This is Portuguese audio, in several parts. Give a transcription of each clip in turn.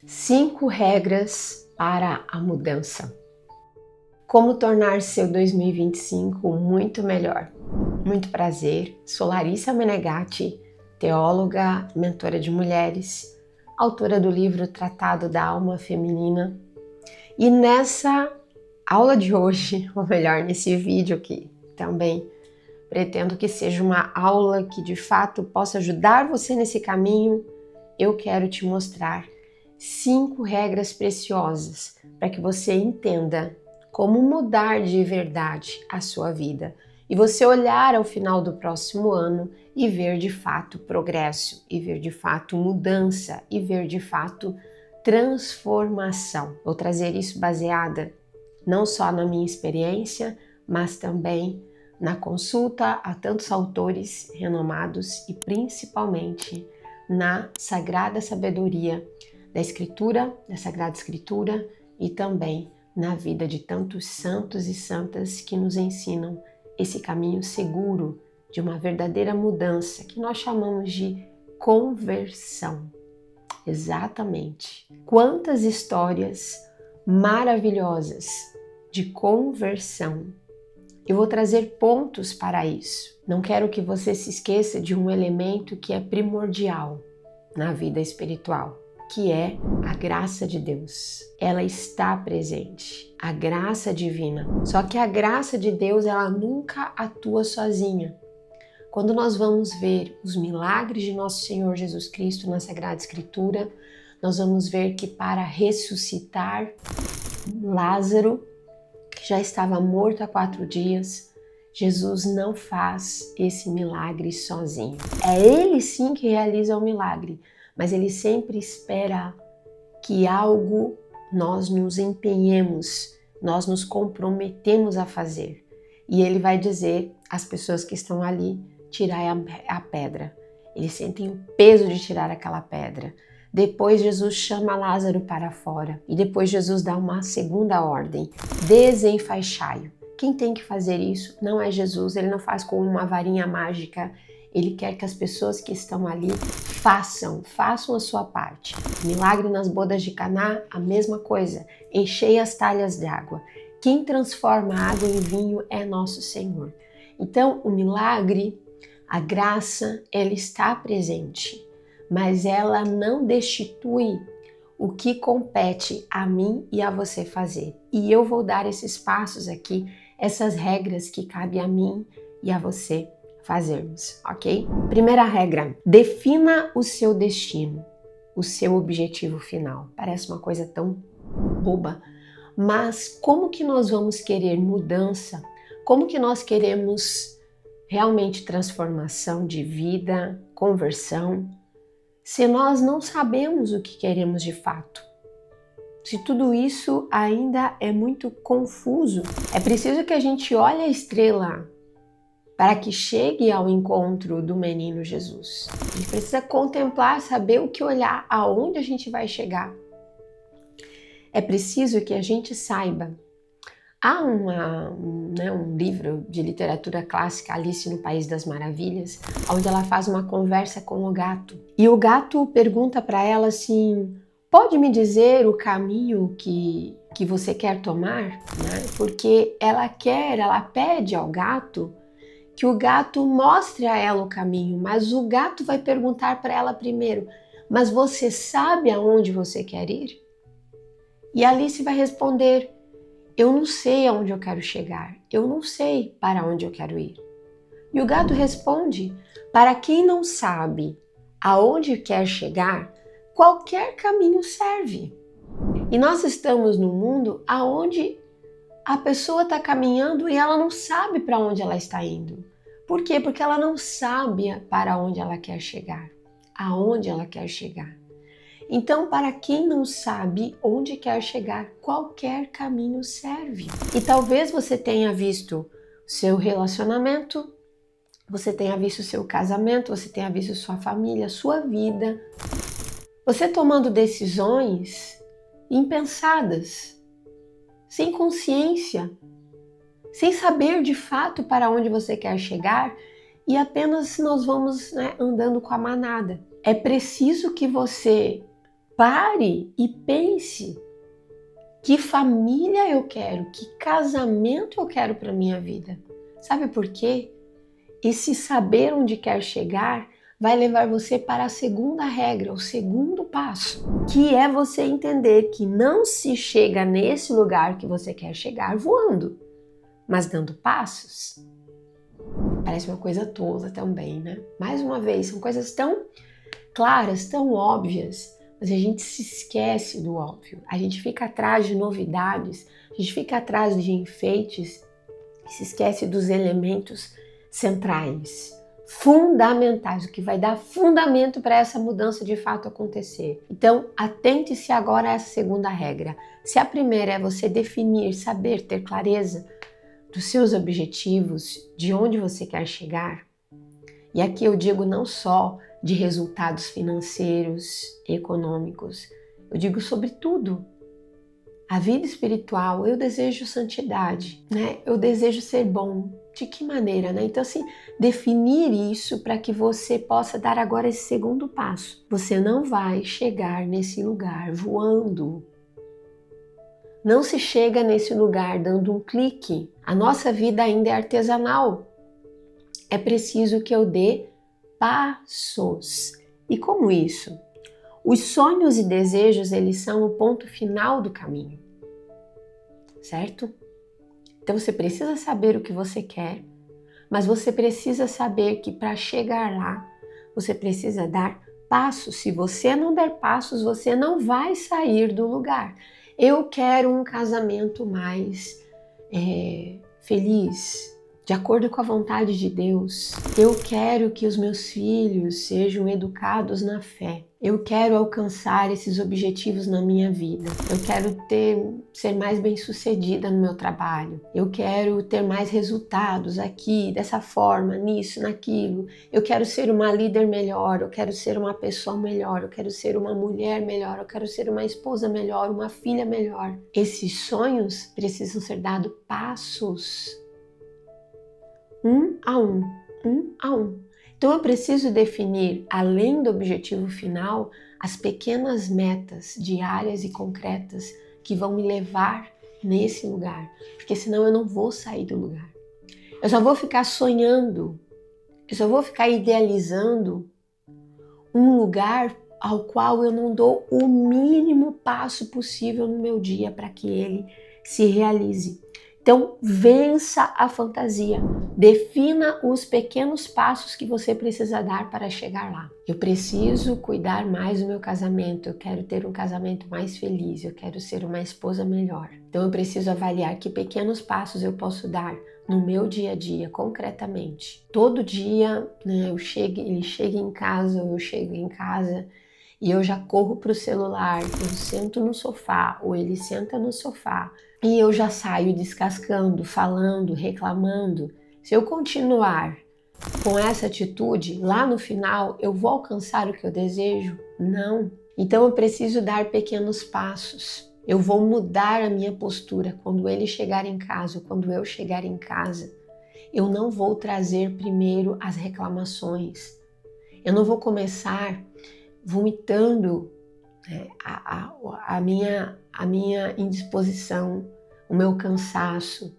5 regras para a mudança. Como tornar seu 2025 muito melhor. Muito prazer, sou Larissa Menegatti, teóloga, mentora de mulheres, autora do livro Tratado da Alma Feminina. E nessa aula de hoje, ou melhor, nesse vídeo aqui, também pretendo que seja uma aula que de fato possa ajudar você nesse caminho. Eu quero te mostrar 5 regras preciosas para que você entenda como mudar de verdade a sua vida e você olhar ao final do próximo ano e ver de fato progresso, e ver de fato mudança, e ver de fato transformação. Vou trazer isso baseada não só na minha experiência, mas também na consulta a tantos autores renomados e principalmente na Sagrada Sabedoria da Escritura, da Sagrada Escritura e também na vida de tantos santos e santas que nos ensinam esse caminho seguro de uma verdadeira mudança que nós chamamos de conversão. Exatamente. Quantas histórias maravilhosas de conversão. Eu vou trazer pontos para isso. Não quero que você se esqueça de um elemento que é primordial na vida espiritual, que é a graça de Deus. Ela está presente, a graça divina. Só que a graça de Deus, ela nunca atua sozinha. Quando nós vamos ver os milagres de nosso Senhor Jesus Cristo na Sagrada Escritura, nós vamos ver que para ressuscitar Lázaro, que já estava morto há 4 dias, Jesus não faz esse milagre sozinho. É Ele sim que realiza o milagre, mas Ele sempre espera que algo nós nos empenhemos, nós nos comprometemos a fazer. E Ele vai dizer às pessoas que estão ali, tirai a pedra. Eles sentem o peso de tirar aquela pedra. Depois Jesus chama Lázaro para fora e depois Jesus dá uma segunda ordem, desenfaixai-o. Quem tem que fazer isso não é Jesus, Ele não faz com uma varinha mágica, Ele quer que as pessoas que estão ali façam a sua parte. Milagre nas bodas de Caná, a mesma coisa, enchei as talhas de água. Quem transforma a água em vinho é nosso Senhor. Então o milagre, a graça, ela está presente, mas ela não destitui o que compete a mim e a você fazer. E eu vou dar esses passos aqui, essas regras que cabe a mim e a você fazermos, ok? Primeira regra, defina o seu destino, o seu objetivo final. Parece uma coisa tão boba, mas como que nós vamos querer mudança? Como que nós queremos realmente transformação de vida, conversão, se nós não sabemos o que queremos de fato? Se tudo isso ainda é muito confuso, é preciso que a gente olhe a estrela para que chegue ao encontro do menino Jesus. A gente precisa contemplar, saber o que olhar, aonde a gente vai chegar. É preciso que a gente saiba. Há um livro de literatura clássica, Alice no País das Maravilhas, onde ela faz uma conversa com o gato. E o gato pergunta para ela assim, pode me dizer o caminho que você quer tomar? Né? Porque ela pede ao gato que o gato mostre a ela o caminho, mas o gato vai perguntar para ela primeiro, mas você sabe aonde você quer ir? E Alice vai responder, eu não sei aonde eu quero chegar, eu não sei para onde eu quero ir. E o gato responde, para quem não sabe aonde quer chegar, qualquer caminho serve. E nós estamos num mundo aonde a pessoa está caminhando e ela não sabe para onde ela está indo. Por quê? Porque ela não sabe para onde ela quer chegar, aonde ela quer chegar. Então, para quem não sabe onde quer chegar, qualquer caminho serve. E talvez você tenha visto seu relacionamento, você tenha visto seu casamento, você tenha visto sua família, sua vida. Você tomando decisões impensadas, sem consciência, sem saber de fato para onde você quer chegar e apenas nós vamos andando com a manada. É preciso que você Pare e pense: que família eu quero? Que casamento eu quero para minha vida? Sabe por quê? Esse saber onde quer chegar vai levar você para a segunda regra, o segundo passo, que é você entender que não se chega nesse lugar que você quer chegar voando, mas dando passos. Parece uma coisa tola também, né? Mais uma vez, são coisas tão claras, tão óbvias, mas a gente se esquece do óbvio. A gente fica atrás de novidades, a gente fica atrás de enfeites e se esquece dos elementos centrais, fundamentais, o que vai dar fundamento para essa mudança de fato acontecer. Então, atente-se agora a essa segunda regra. Se a primeira é você definir, saber, ter clareza dos seus objetivos, de onde você quer chegar, e aqui eu digo não só de resultados financeiros, econômicos, eu digo sobre tudo. A vida espiritual, eu desejo santidade, né? Eu desejo ser bom. De que maneira, né? Então, assim, definir isso para que você possa dar agora esse segundo passo. Você não vai chegar nesse lugar voando. Não se chega nesse lugar dando um clique. A nossa vida ainda é artesanal. É preciso que eu dê passos. E como isso? Os sonhos e desejos, eles são o ponto final do caminho, certo? Então você precisa saber o que você quer, mas você precisa saber que para chegar lá, você precisa dar passos. Se você não der passos, você não vai sair do lugar. Eu quero um casamento mais feliz, de acordo com a vontade de Deus. Eu quero que os meus filhos sejam educados na fé. Eu quero alcançar esses objetivos na minha vida. Eu quero ser mais bem-sucedida no meu trabalho. Eu quero ter mais resultados aqui, dessa forma, nisso, naquilo. Eu quero ser uma líder melhor, eu quero ser uma pessoa melhor, eu quero ser uma mulher melhor, eu quero ser uma esposa melhor, uma filha melhor. Esses sonhos precisam ser dados passos. Um a um. Então eu preciso definir, além do objetivo final, as pequenas metas diárias e concretas que vão me levar nesse lugar, porque senão eu não vou sair do lugar. Eu só vou ficar sonhando, eu só vou ficar idealizando um lugar ao qual eu não dou o mínimo passo possível no meu dia para que ele se realize. Então, vença a fantasia. Defina os pequenos passos que você precisa dar para chegar lá. Eu preciso cuidar mais do meu casamento. Eu quero ter um casamento mais feliz. Eu quero ser uma esposa melhor. Então, eu preciso avaliar que pequenos passos eu posso dar no meu dia a dia, concretamente. Todo dia, né, ele chega em casa, ou eu chego em casa e eu já corro para o celular, eu sento no sofá, ou ele senta no sofá, e eu já saio descascando, falando, reclamando. Se eu continuar com essa atitude, lá no final eu vou alcançar o que eu desejo? Não. Então eu preciso dar pequenos passos. Eu vou mudar a minha postura quando ele chegar em casa, ou quando eu chegar em casa. Eu não vou trazer primeiro as reclamações. Eu não vou começar vomitando a minha indisposição, o meu cansaço,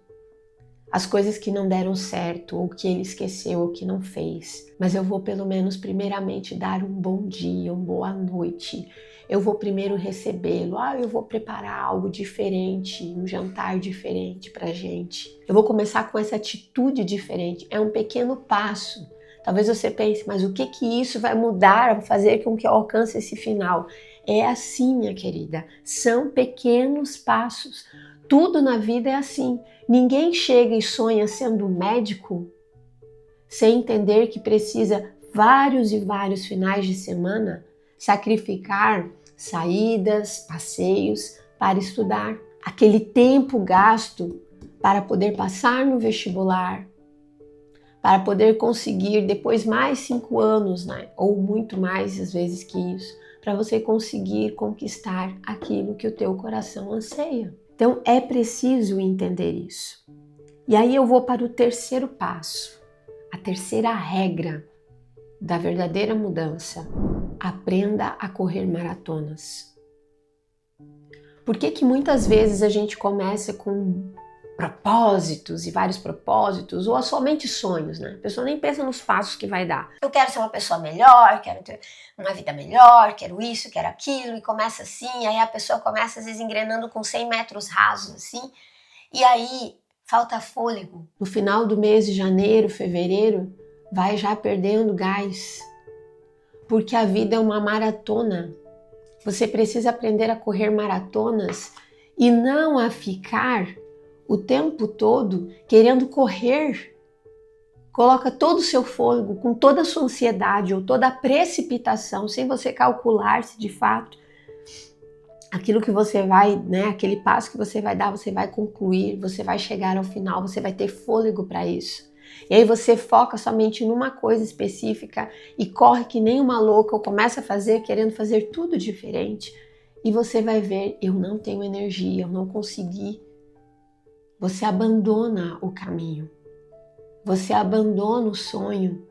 as coisas que não deram certo, ou que ele esqueceu, ou que não fez. Mas eu vou pelo menos primeiramente dar um bom dia, uma boa noite. Eu vou primeiro recebê-lo. Eu vou preparar algo diferente, um jantar diferente pra gente. Eu vou começar com essa atitude diferente. É um pequeno passo. Talvez você pense, mas o que isso vai mudar, vai fazer com que eu alcance esse final? É assim, minha querida, são pequenos passos. Tudo na vida é assim. Ninguém chega e sonha sendo médico sem entender que precisa vários e vários finais de semana sacrificar saídas, passeios para estudar. Aquele tempo gasto para poder passar no vestibular, para poder conseguir depois mais 5 anos, né? Ou muito mais às vezes que isso, para você conseguir conquistar aquilo que o teu coração anseia. Então é preciso entender isso. E aí eu vou para o terceiro passo, a terceira regra da verdadeira mudança. aprenda a correr maratonas. Por que muitas vezes a gente começa com propósitos e vários propósitos, ou somente sonhos, né? A pessoa nem pensa nos passos que vai dar. Eu quero ser uma pessoa melhor, quero ter uma vida melhor, quero isso, quero aquilo, e começa assim, aí a pessoa começa às vezes engrenando com 100 metros rasos, assim, e aí falta fôlego. No final do mês de janeiro, fevereiro, vai já perdendo gás, porque a vida é uma maratona. Você precisa aprender a correr maratonas e não a ficar o tempo todo querendo correr. Coloca todo o seu fôlego, com toda a sua ansiedade ou toda a precipitação, sem você calcular se de fato aquilo que você vai, né, aquele passo que você vai dar, você vai concluir, você vai chegar ao final, você vai ter fôlego para isso. E aí você foca somente numa coisa específica e corre que nem uma louca ou começa a fazer, querendo fazer tudo diferente. E você vai ver, eu não tenho energia, eu não consegui. Você abandona o caminho. Você abandona o sonho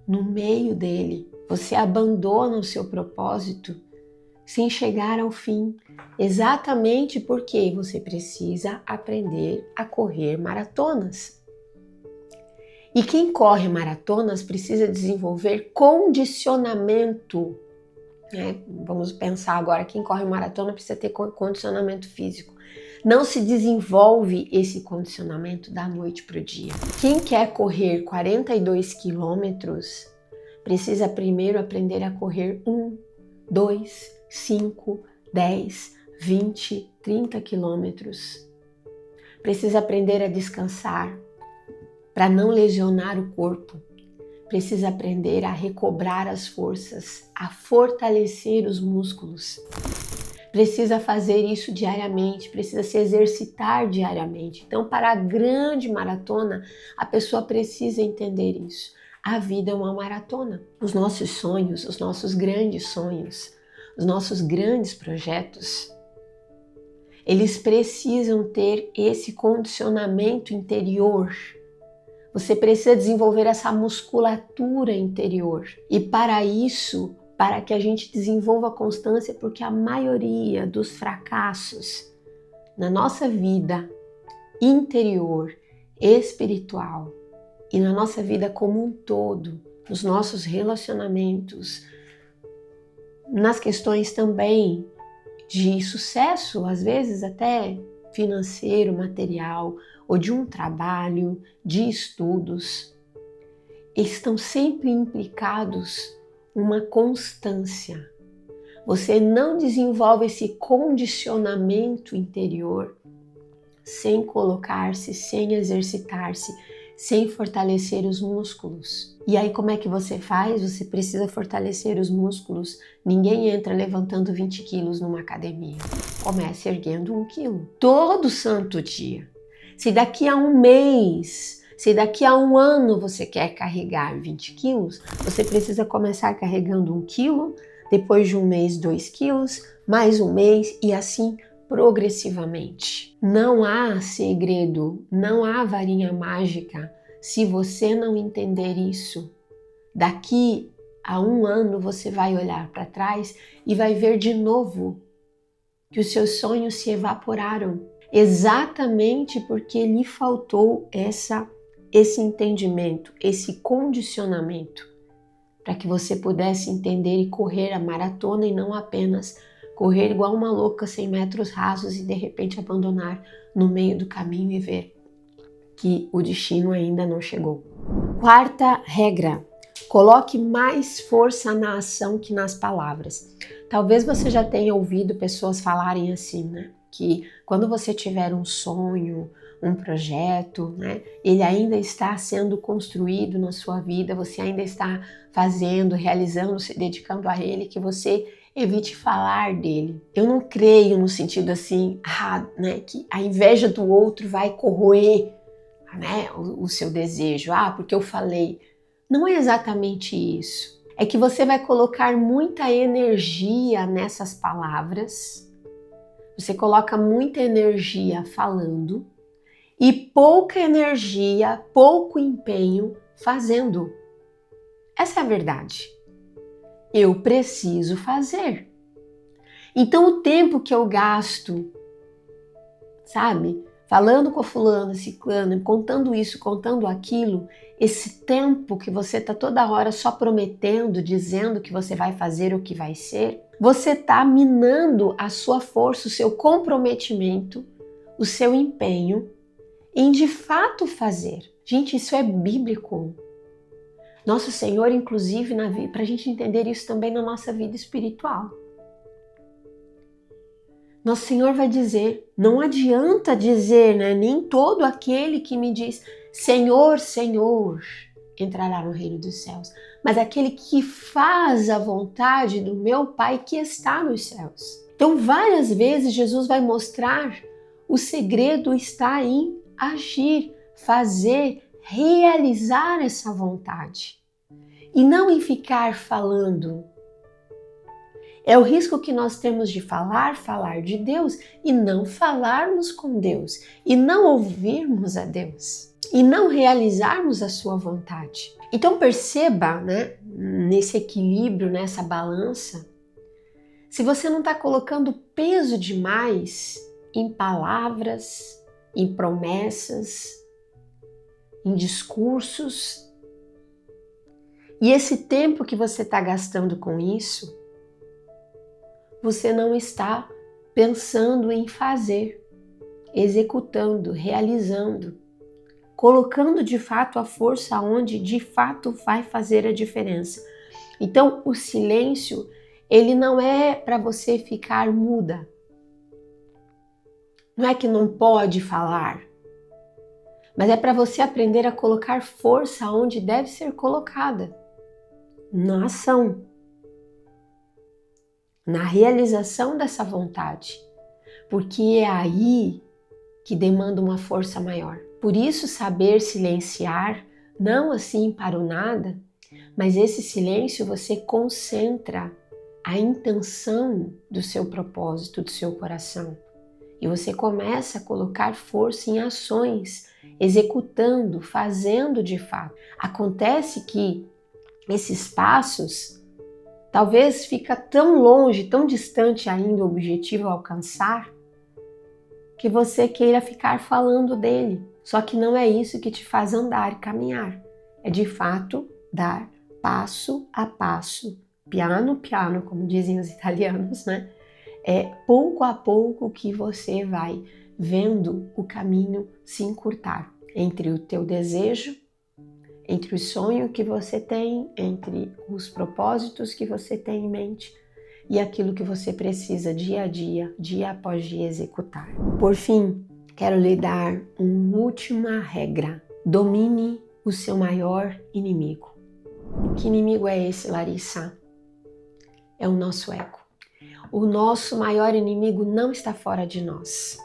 no meio dele. Você abandona o seu propósito sem chegar ao fim. Exatamente porque você precisa aprender a correr maratonas. E quem corre maratonas precisa desenvolver condicionamento. Vamos pensar agora, quem corre maratona precisa ter condicionamento físico. Não se desenvolve esse condicionamento da noite para o dia. Quem quer correr 42 quilômetros precisa primeiro aprender a correr 1, 2, 5, 10, 20, 30 quilômetros. Precisa aprender a descansar para não lesionar o corpo. Precisa aprender a recobrar as forças, a fortalecer os músculos. Precisa fazer isso diariamente, precisa se exercitar diariamente. Então, para a grande maratona, a pessoa precisa entender isso. A vida é uma maratona. Os nossos sonhos, os nossos grandes sonhos, os nossos grandes projetos, eles precisam ter esse condicionamento interior. Você precisa desenvolver essa musculatura interior. E para isso, para que a gente desenvolva a constância, porque a maioria dos fracassos na nossa vida interior, espiritual e na nossa vida como um todo, nos nossos relacionamentos, nas questões também de sucesso, às vezes até financeiro, material, ou de um trabalho, de estudos, estão sempre implicados uma constância. Você não desenvolve esse condicionamento interior sem colocar-se, sem exercitar-se, sem fortalecer os músculos. E aí como é que você faz? Você precisa fortalecer os músculos. Ninguém entra levantando 20 quilos numa academia. Comece erguendo 1 quilo todo santo dia. Se daqui a um mês, se daqui a um ano você quer carregar 20 quilos, você precisa começar carregando 1 quilo, depois de um mês 2 quilos, mais um mês e assim progressivamente. Não há segredo, não há varinha mágica se você não entender isso. Daqui a um ano você vai olhar para trás e vai ver de novo que os seus sonhos se evaporaram. Exatamente porque lhe faltou esse entendimento, esse condicionamento, para que você pudesse entender e correr a maratona e não apenas correr igual uma louca 100 metros rasos e de repente abandonar no meio do caminho e ver que o destino ainda não chegou. Quarta regra: coloque mais força na ação que nas palavras. Talvez você já tenha ouvido pessoas falarem assim, né? Que quando você tiver um sonho, um projeto, né? Ele ainda está sendo construído na sua vida, você ainda está fazendo, realizando, se dedicando a ele, que você evite falar dele. Eu não creio no sentido assim, né? Que a inveja do outro vai corroer, né? O seu desejo. Porque eu falei. Não é exatamente isso. É que você vai colocar muita energia nessas palavras. Você coloca muita energia falando e pouca energia, pouco empenho fazendo. Essa é a verdade. eu preciso fazer. Então o tempo que eu gasto, sabe, falando com a fulana, ciclana, contando isso, contando aquilo, esse tempo que você está toda hora só prometendo, dizendo que você vai fazer o que vai ser, você está minando a sua força, o seu comprometimento, o seu empenho em de fato fazer. Gente, isso é bíblico. Nosso Senhor, inclusive, para a gente entender isso também na nossa vida espiritual. Nosso Senhor vai dizer, não adianta dizer, né? Nem todo aquele que me diz Senhor, Senhor, entrará no reino dos céus, mas aquele que faz a vontade do meu Pai que está nos céus. Então, várias vezes Jesus vai mostrar o segredo está em agir, fazer, realizar essa vontade e não em ficar falando. É o risco que nós temos de falar de Deus e não falarmos com Deus, e não ouvirmos a Deus, e não realizarmos a sua vontade. Então perceba, né, nesse equilíbrio, nessa balança, se você não está colocando peso demais em palavras, em promessas, em discursos, e esse tempo que você está gastando com isso, você não está pensando em fazer, executando, realizando, colocando de fato a força onde de fato vai fazer a diferença. Então, o silêncio, ele não é para você ficar muda. Não é que não pode falar, mas é para você aprender a colocar força onde deve ser colocada, na ação, na realização dessa vontade, porque é aí que demanda uma força maior. Por isso, saber silenciar, não assim para o nada, mas esse silêncio você concentra a intenção do seu propósito, do seu coração. E você começa a colocar força em ações, executando, fazendo de fato. Acontece que esses passos talvez fica tão longe, tão distante ainda o objetivo a alcançar, que você queira ficar falando dele. Só que não é isso que te faz andar e caminhar. É de fato dar passo a passo, piano piano, como dizem os italianos, né? É pouco a pouco que você vai vendo o caminho se encurtar entre o teu desejo, entre o sonho que você tem, entre os propósitos que você tem em mente e aquilo que você precisa dia a dia após dia executar. Por fim, quero lhe dar uma última regra. Domine o seu maior inimigo. Que inimigo é esse, Larissa? É o nosso ego. O nosso maior inimigo não está fora de nós.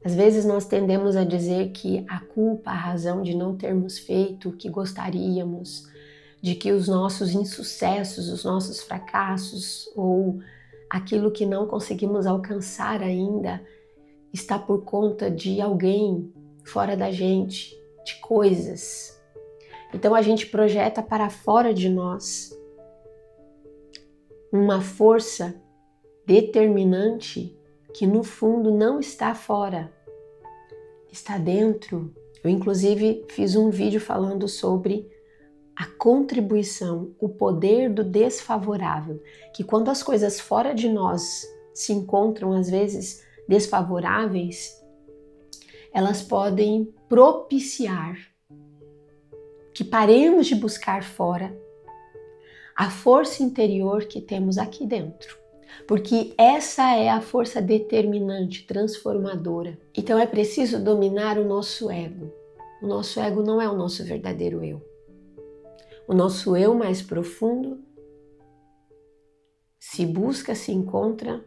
Às vezes nós tendemos a dizer que a culpa, a razão de não termos feito o que gostaríamos, de que os nossos insucessos, os nossos fracassos ou aquilo que não conseguimos alcançar ainda está por conta de alguém fora da gente, de coisas. Então a gente projeta para fora de nós uma força determinante que no fundo não está fora, está dentro. Eu inclusive fiz um vídeo falando sobre a contribuição, o poder do desfavorável, que quando as coisas fora de nós se encontram às vezes desfavoráveis, elas podem propiciar que paremos de buscar fora a força interior que temos aqui dentro. Porque essa é a força determinante, transformadora. Então é preciso dominar o nosso ego. O nosso ego não é o nosso verdadeiro eu. O nosso eu mais profundo se busca, se encontra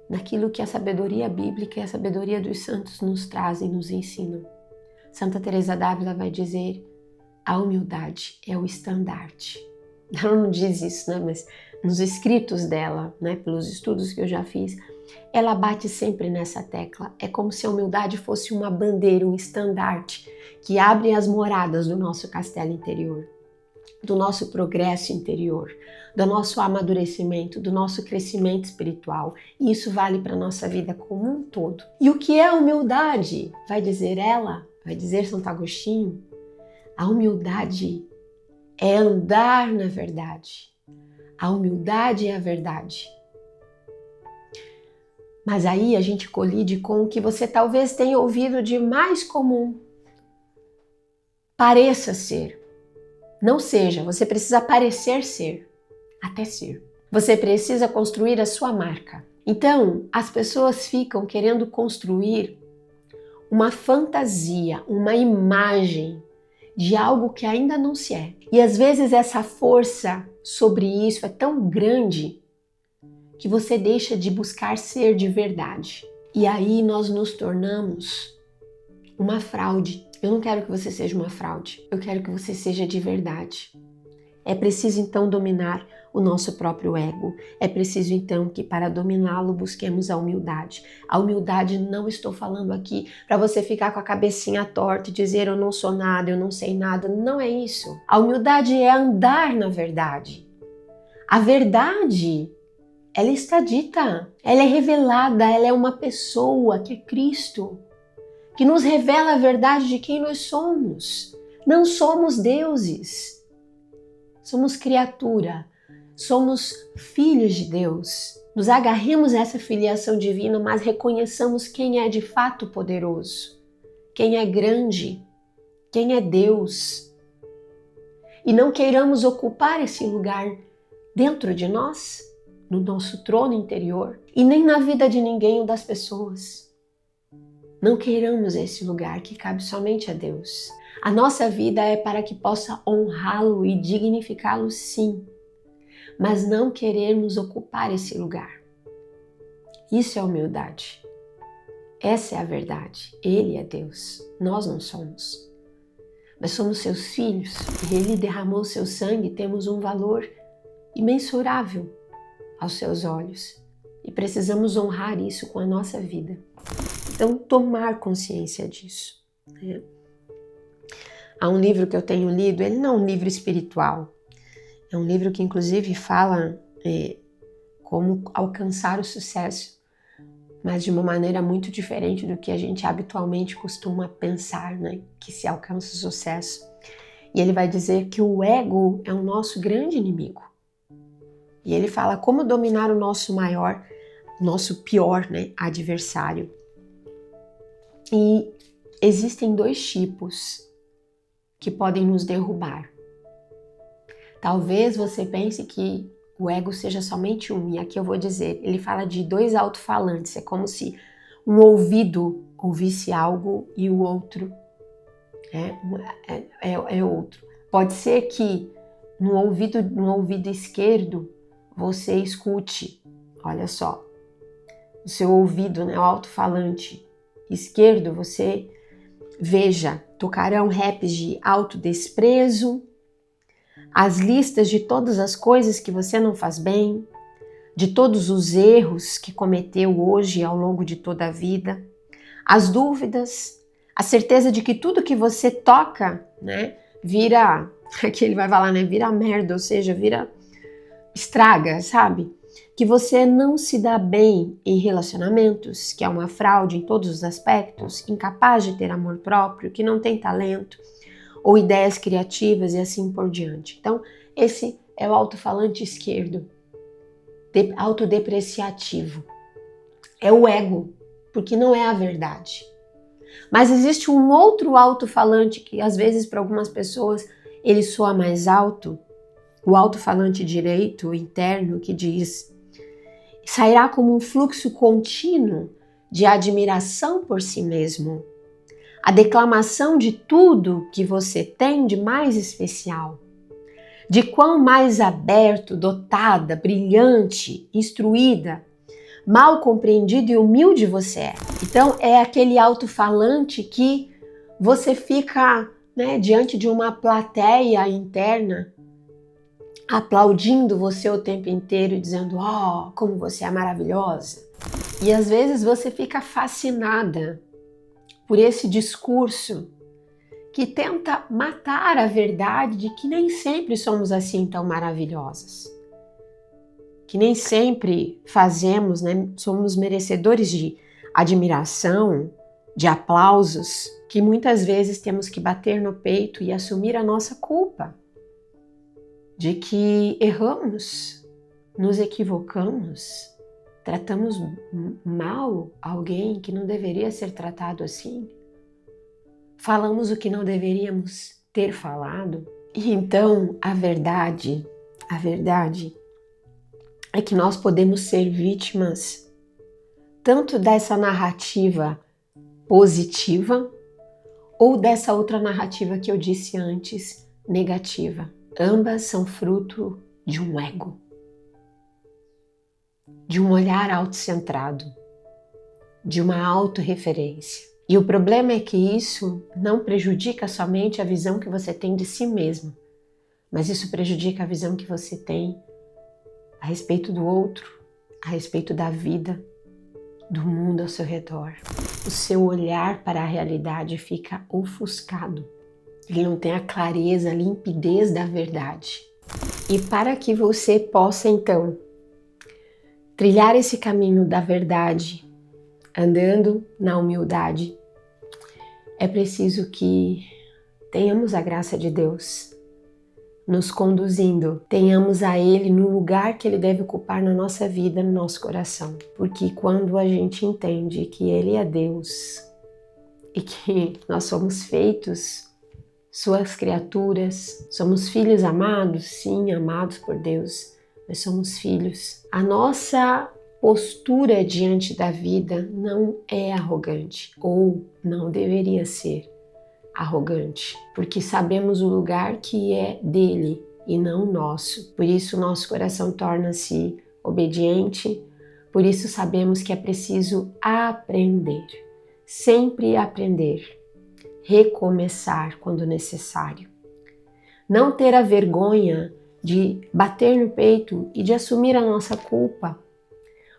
naquilo que a sabedoria bíblica e a sabedoria dos santos nos trazem, nos ensinam. Santa Teresa d'Ávila vai dizer: a humildade é o estandarte. Ela não diz isso, né? Mas nos escritos dela, né, pelos estudos que eu já fiz, ela bate sempre nessa tecla. É como se a humildade fosse uma bandeira, um estandarte que abre as moradas do nosso castelo interior. do nosso progresso interior, do nosso amadurecimento, do nosso crescimento espiritual. E isso vale para a nossa vida como um todo. E o que é humildade? Vai dizer ela, vai dizer Santo Agostinho, a humildade é andar na verdade. A humildade é a verdade. Mas aí a gente colide com o que você talvez tenha ouvido de mais comum. Pareça ser. Não seja, você precisa parecer ser, até ser. Você precisa construir a sua marca. Então, as pessoas ficam querendo construir uma fantasia, uma imagem de algo que ainda não se é. E às vezes essa força sobre isso é tão grande que você deixa de buscar ser de verdade. E aí nós nos tornamos uma fraude. Eu não quero que você seja uma fraude, eu quero que você seja de verdade. É preciso então dominar o nosso próprio ego. É preciso então que para dominá-lo busquemos a humildade. A humildade, não estou falando aqui para você ficar com a cabecinha torta e dizer eu não sou nada, eu não sei nada. Não é isso. A humildade é andar na verdade. A verdade, ela está dita, ela é revelada, ela é uma pessoa que é Cristo, que nos revela a verdade de quem nós somos. Não somos deuses, somos criatura, somos filhos de Deus. Nos agarremos a essa filiação divina, mas reconheçamos quem é de fato poderoso, quem é grande, quem é Deus. E não queiramos ocupar esse lugar dentro de nós, no nosso trono interior, e nem na vida de ninguém ou das pessoas. Não queiramos esse lugar que cabe somente a Deus. A nossa vida é para que possa honrá-lo e dignificá-lo, sim, mas não querermos ocupar esse lugar. Isso é humildade. Essa é a verdade. Ele é Deus, nós não somos. Mas somos seus filhos, e Ele derramou seu sangue e temos um valor imensurável aos seus olhos. E precisamos honrar isso com a nossa vida. Então, tomar consciência disso. Né? Há um livro que eu tenho lido, ele não é um livro espiritual, é um livro que inclusive fala como alcançar o sucesso, mas de uma maneira muito diferente do que a gente habitualmente costuma pensar, né? Que se alcança o sucesso. E ele vai dizer que o ego é o nosso grande inimigo. E ele fala como dominar o nosso maior, nosso pior, né, adversário. E existem dois tipos que podem nos derrubar. Talvez você pense que o ego seja somente um, e aqui eu vou dizer, ele fala de dois alto-falantes, é como se um ouvido ouvisse algo e o outro é outro. Pode ser que no ouvido esquerdo você escute, olha só, o seu ouvido, né, o alto-falante esquerdo, você veja, tocarão raps de autodesprezo, as listas de todas as coisas que você não faz bem, de todos os erros que cometeu hoje ao longo de toda a vida, as dúvidas, a certeza de que tudo que você toca, né, vira, aqui ele vai falar, né, vira merda, ou seja, estraga, sabe? Que você não se dá bem em relacionamentos, que é uma fraude em todos os aspectos, incapaz de ter amor próprio, que não tem talento ou ideias criativas e assim por diante. Então, esse é o alto-falante esquerdo, autodepreciativo. É o ego, porque não é a verdade. Mas existe um outro alto-falante que às vezes para algumas pessoas ele soa mais alto, o alto-falante direito, interno, que diz: sairá como um fluxo contínuo de admiração por si mesmo, a declamação de tudo que você tem de mais especial, de quão mais aberto, dotada, brilhante, instruída, mal compreendido e humilde você é. Então é aquele alto-falante que você fica, né, diante de uma plateia interna aplaudindo você o tempo inteiro, dizendo: "Oh, como você é maravilhosa". E às vezes você fica fascinada por esse discurso que tenta matar a verdade de que nem sempre somos assim tão maravilhosas. Que nem sempre fazemos, né, somos merecedores de admiração, de aplausos, que muitas vezes temos que bater no peito e assumir a nossa culpa, de que erramos, nos equivocamos, tratamos mal alguém que não deveria ser tratado assim, falamos o que não deveríamos ter falado. E então a verdade é que nós podemos ser vítimas tanto dessa narrativa positiva ou dessa outra narrativa que eu disse antes, negativa. Ambas são fruto de um ego, de um olhar autocentrado, de uma autorreferência. E o problema é que isso não prejudica somente a visão que você tem de si mesmo, mas isso prejudica a visão que você tem a respeito do outro, a respeito da vida, do mundo ao seu redor. O seu olhar para a realidade fica ofuscado. Ele não tem a clareza, a limpidez da verdade. E para que você possa, então, trilhar esse caminho da verdade, andando na humildade, é preciso que tenhamos a graça de Deus nos conduzindo, tenhamos a Ele no lugar que Ele deve ocupar na nossa vida, no nosso coração. Porque quando a gente entende que Ele é Deus e que nós somos feitos Suas criaturas, somos filhos amados, sim, amados por Deus, mas somos filhos. A nossa postura diante da vida não é arrogante, ou não deveria ser arrogante, porque sabemos o lugar que é dele e não nosso. Por isso nosso coração torna-se obediente, por isso sabemos que é preciso aprender, sempre aprender, recomeçar quando necessário. Não ter a vergonha de bater no peito e de assumir a nossa culpa,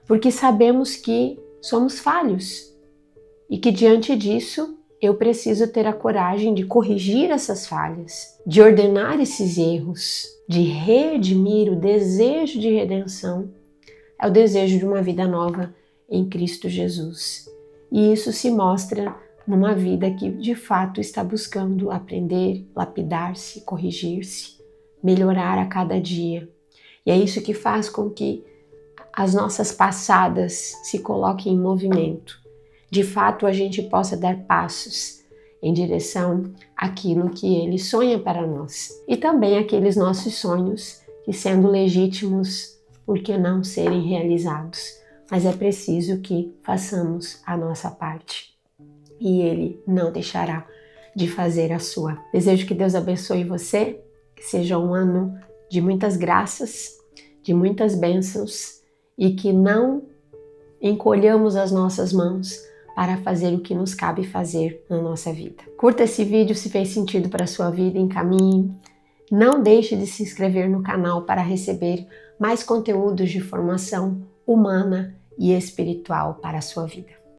porque sabemos que somos falhos e que diante disso eu preciso ter a coragem de corrigir essas falhas, de ordenar esses erros, de redimir. O desejo de redenção é o desejo de uma vida nova em Cristo Jesus. E isso se mostra numa vida que de fato está buscando aprender, lapidar-se, corrigir-se, melhorar a cada dia. E é isso que faz com que as nossas passadas se coloquem em movimento. De fato, a gente possa dar passos em direção àquilo que Ele sonha para nós. E também aqueles nossos sonhos que, sendo legítimos, por que não serem realizados? Mas é preciso que façamos a nossa parte. E Ele não deixará de fazer a sua. Desejo que Deus abençoe você, que seja um ano de muitas graças, de muitas bênçãos e que não encolhamos as nossas mãos para fazer o que nos cabe fazer na nossa vida. Curta esse vídeo se fez sentido para a sua vida, encaminhe. Não deixe de se inscrever no canal para receber mais conteúdos de formação humana e espiritual para a sua vida.